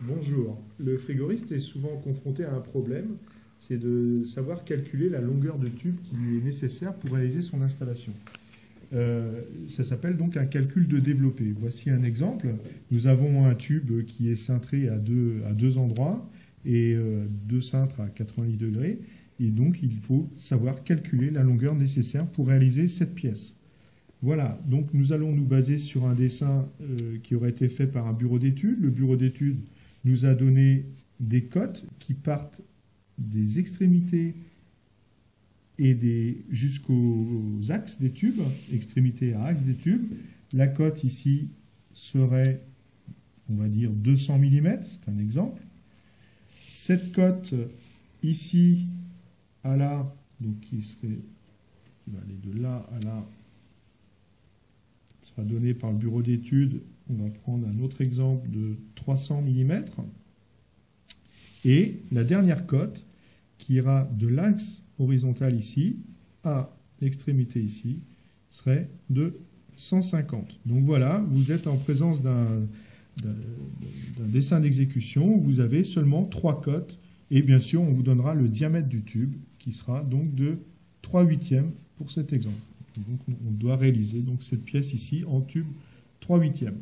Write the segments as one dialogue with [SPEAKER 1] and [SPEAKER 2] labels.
[SPEAKER 1] Bonjour. Le frigoriste est souvent confronté à un problème, c'est de savoir calculer la longueur de tube qui lui est nécessaire pour réaliser son installation. Ça s'appelle donc un calcul de développé. Voici un exemple. Nous avons un tube qui est cintré à deux endroits et deux cintres à 90 degrés. Et donc, il faut savoir calculer la longueur nécessaire pour réaliser cette pièce. Voilà, donc nous allons nous baser sur un dessin qui aurait été fait par un bureau d'études. Le bureau d'études nous a donné des cotes qui partent des extrémités et jusqu'aux axes des tubes, extrémités à axe des tubes. La cote ici serait, on va dire, 200 mm, c'est un exemple. Cette cote ici à là, donc qui va aller de là à là, sera donnée par le bureau d'études. On va prendre un autre exemple de 300 mm. Et la dernière cote qui ira de l'axe horizontal ici à l'extrémité ici serait de 150. Donc voilà, vous êtes en présence d'un dessin d'exécution où vous avez seulement 3 cotes et bien sûr on vous donnera le diamètre du tube qui sera donc de 3/8 pour cet exemple. Donc on doit réaliser donc cette pièce ici en tube 3/8.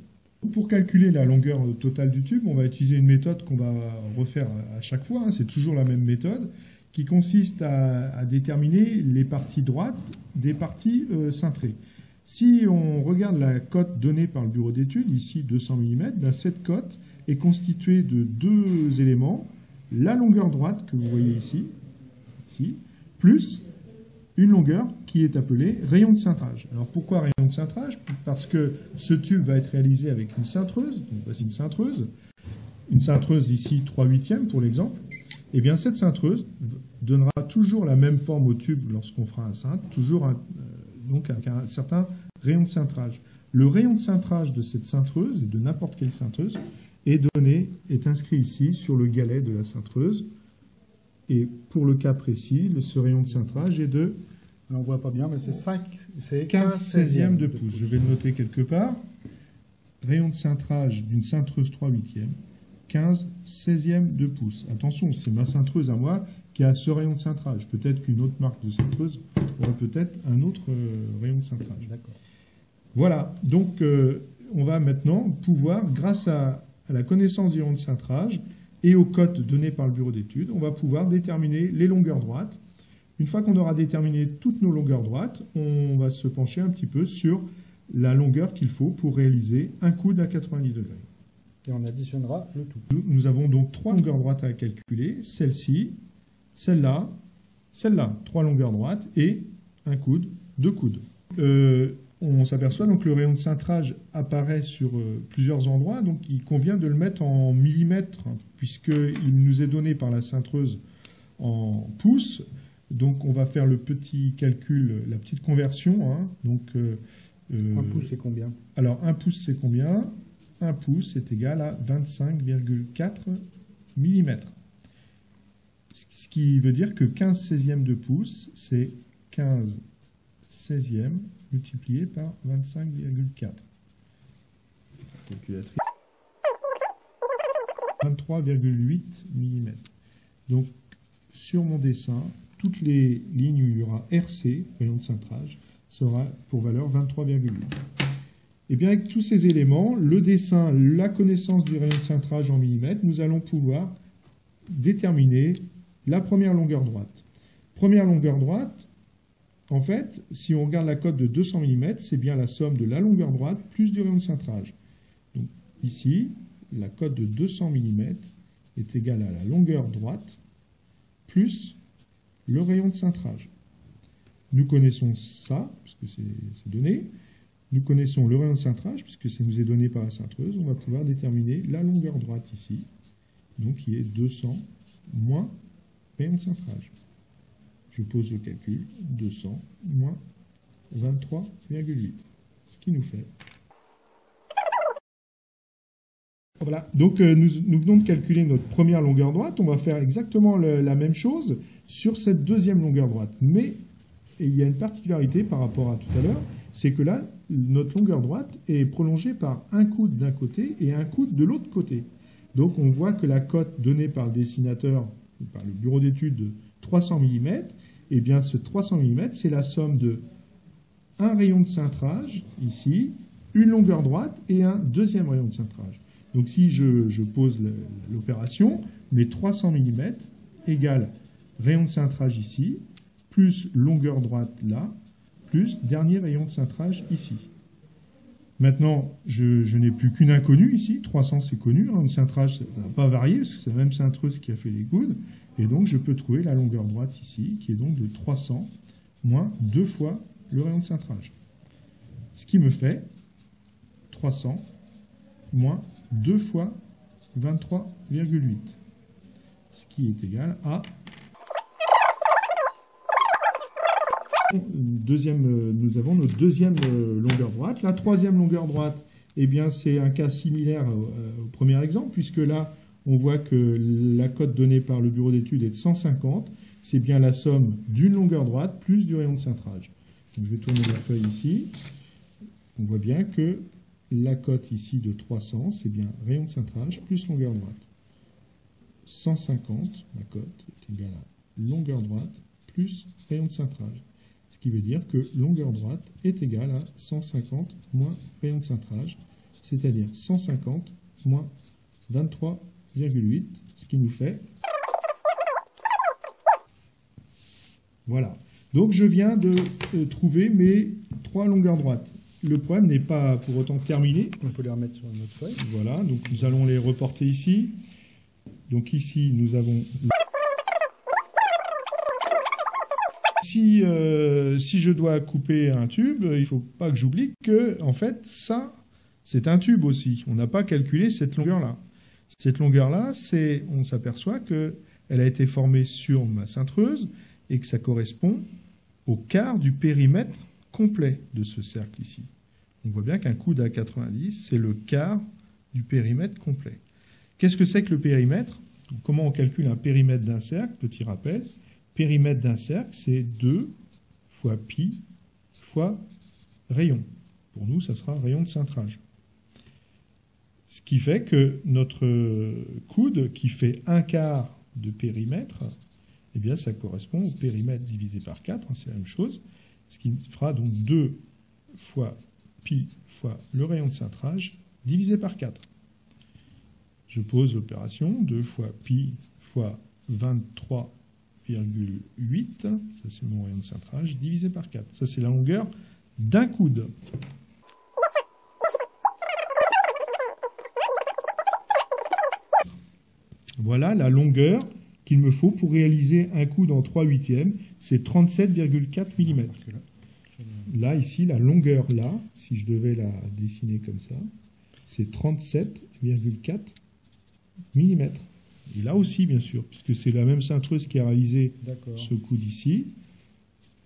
[SPEAKER 1] Pour calculer la longueur totale du tube, on va utiliser une méthode qu'on va refaire à chaque fois, c'est toujours la même méthode, qui consiste à déterminer les parties droites des parties cintrées. Si on regarde la cote donnée par le bureau d'études, ici 200 mm, ben cette cote est constituée de deux éléments, la longueur droite que vous voyez ici, plus une longueur qui est appelée rayon de cintrage. Alors pourquoi rayon de cintrage? Parce que ce tube va être réalisé avec une cintreuse. Donc voici une cintreuse ici 3/8 pour l'exemple. Et bien cette cintreuse donnera toujours la même forme au tube lorsqu'on fera un cintre, toujours donc avec un certain rayon de cintrage. Le rayon de cintrage de cette cintreuse, de n'importe quelle cintreuse, est inscrit ici sur le galet de la cintreuse. Et pour le cas précis, ce rayon de cintrage est de...
[SPEAKER 2] On ne voit pas bien, mais c'est
[SPEAKER 1] 15/16 de pouce. Je vais le noter quelque part. Rayon de cintrage d'une cintreuse 3/8, 15/16 de pouce. Attention, c'est ma cintreuse à moi qui a ce rayon de cintrage. Peut-être qu'une autre marque de cintreuse aurait peut-être un autre rayon de cintrage.
[SPEAKER 2] D'accord.
[SPEAKER 1] Voilà, donc on va maintenant pouvoir, grâce à la connaissance du rayon de cintrage, et aux cotes données par le bureau d'études, on va pouvoir déterminer les longueurs droites. Une fois qu'on aura déterminé toutes nos longueurs droites, on va se pencher un petit peu sur la longueur qu'il faut pour réaliser un coude à 90 degrés.
[SPEAKER 2] Et on additionnera le tout.
[SPEAKER 1] Nous avons donc 3 longueurs droites à calculer, celle-ci, celle-là, celle-là, 3 longueurs droites et un coude, 2 coudes. On s'aperçoit donc que le rayon de cintrage apparaît sur plusieurs endroits, donc il convient de le mettre en millimètres, hein, puisqu'il nous est donné par la cintreuse en pouces. Donc on va faire le petit calcul, la petite conversion. Hein, donc,
[SPEAKER 2] un pouce c'est combien?
[SPEAKER 1] Alors un pouce c'est combien? Un pouce est égal à 25,4 mm. Ce qui veut dire que 15/16 de pouce, c'est 15/16 multiplié par 25,4. Calculatrice. 23,8 mm. Donc, sur mon dessin, toutes les lignes où il y aura RC, rayon de cintrage, sera pour valeur 23,8. Et bien, avec tous ces éléments, le dessin, la connaissance du rayon de cintrage en millimètres, nous allons pouvoir déterminer la première longueur droite. Première longueur droite, en fait, si on regarde la cote de 200 mm, c'est bien la somme de la longueur droite plus du rayon de cintrage. Donc ici, la cote de 200 mm est égale à la longueur droite plus le rayon de cintrage. Nous connaissons ça, puisque c'est donné. Nous connaissons le rayon de cintrage, puisque ça nous est donné par la cintreuse. On va pouvoir déterminer la longueur droite ici, donc qui est 200 moins rayon de cintrage. Je pose le calcul, 200 moins 23,8, ce qui nous fait... Voilà, donc nous venons de calculer notre première longueur droite, on va faire exactement la même chose sur cette deuxième longueur droite. Mais il y a une particularité par rapport à tout à l'heure, c'est que là, notre longueur droite est prolongée par un coude d'un côté et un coude de l'autre côté. Donc on voit que la cote donnée par le dessinateur, par le bureau d'études de 300 mm, eh bien ce 300 mm, c'est la somme de un rayon de cintrage, ici, une longueur droite et un deuxième rayon de cintrage. Donc si je pose l'opération, mes 300 mm égale rayon de cintrage ici, plus longueur droite là, plus dernier rayon de cintrage ici. Maintenant, je n'ai plus qu'une inconnue ici, 300 c'est connu, hein, le cintrage ça n'a pas varié, parce que c'est la même cintreuse qui a fait les coudes, et donc je peux trouver la longueur droite ici, qui est donc de 300 moins 2 fois le rayon de cintrage. Ce qui me fait 300 moins 2 fois 23,8, ce qui est égal à... nous avons notre deuxième longueur droite. La troisième longueur droite, eh bien, c'est un cas similaire au premier exemple, puisque là, on voit que la cote donnée par le bureau d'études est de 150. C'est bien la somme d'une longueur droite plus du rayon de cintrage. Donc, je vais tourner la feuille ici. On voit bien que la cote ici de 300, c'est bien rayon de cintrage plus longueur droite. 150, la cote, est égale à longueur droite plus rayon de cintrage. Ce qui veut dire que longueur droite est égale à 150 moins rayon de cintrage, c'est-à-dire 150 moins 23,8, ce qui nous fait... Voilà. Donc je viens de trouver mes 3 longueurs droites. Le problème n'est pas pour autant terminé.
[SPEAKER 2] On peut les remettre sur notre feuille.
[SPEAKER 1] Voilà, donc nous allons les reporter ici. Donc ici, nous avons... Si je dois couper un tube, il ne faut pas que j'oublie que, en fait, ça, c'est un tube aussi. On n'a pas calculé cette longueur-là. Cette longueur-là, on s'aperçoit qu'elle a été formée sur ma cintreuse et que ça correspond au quart du périmètre complet de ce cercle ici. On voit bien qu'un coude à 90, c'est le quart du périmètre complet. Qu'est-ce que c'est que le périmètre? Comment on calcule un périmètre d'un cercle? Petit rappel. Périmètre d'un cercle, c'est 2 fois pi fois rayon. Pour nous, ça sera rayon de cintrage. Ce qui fait que notre coude, qui fait un quart de périmètre, eh bien, ça correspond au périmètre divisé par 4, hein, c'est la même chose, ce qui fera donc 2 fois pi fois le rayon de cintrage divisé par 4. Je pose l'opération, 2 fois pi fois 23,8, ça c'est mon rayon de cintrage, divisé par 4. Ça c'est la longueur d'un coude. Voilà la longueur qu'il me faut pour réaliser un coude en 3/8, c'est 37,4 mm. Là, ici, la longueur, là, si je devais la dessiner comme ça, c'est 37,4 mm. Et là aussi, bien sûr, puisque c'est la même cintreuse qui a réalisé ce coude ici,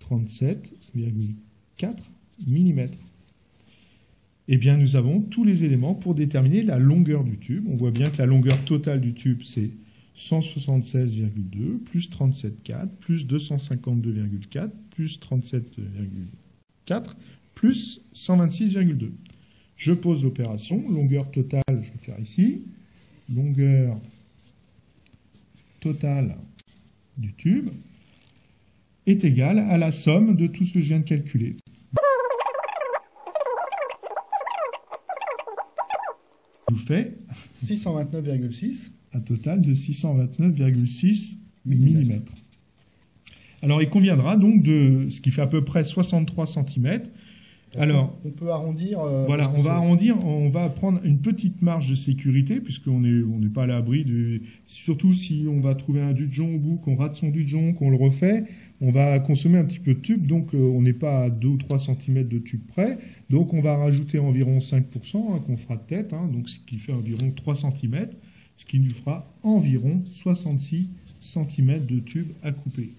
[SPEAKER 1] 37,4 mm. Eh bien, nous avons tous les éléments pour déterminer la longueur du tube. On voit bien que la longueur totale du tube, c'est 176,2 plus 37,4 plus 252,4 plus 37,4 plus 126,2. Je pose l'opération. Longueur totale, je vais faire ici. Longueur totale du tube est égale à la somme de tout ce que je viens de calculer. Nous fait
[SPEAKER 2] 629,6.
[SPEAKER 1] Un total de 629,6 mm. Alors, il conviendra donc de ce qui fait à peu près 63 cm. Alors,
[SPEAKER 2] on peut arrondir.
[SPEAKER 1] Voilà, on va arrondir, on va prendre une petite marge de sécurité, puisqu'on n'est pas à l'abri de... Surtout si on va trouver un dudgeon au bout, qu'on rate son dudgeon, qu'on le refait, on va consommer un petit peu de tube, donc on n'est pas à 2 ou 3 cm de tube près. Donc, on va rajouter environ 5%, hein, qu'on fera de tête, hein, donc ce qui fait environ 3 cm. Ce qui nous fera environ 66 cm de tube à couper.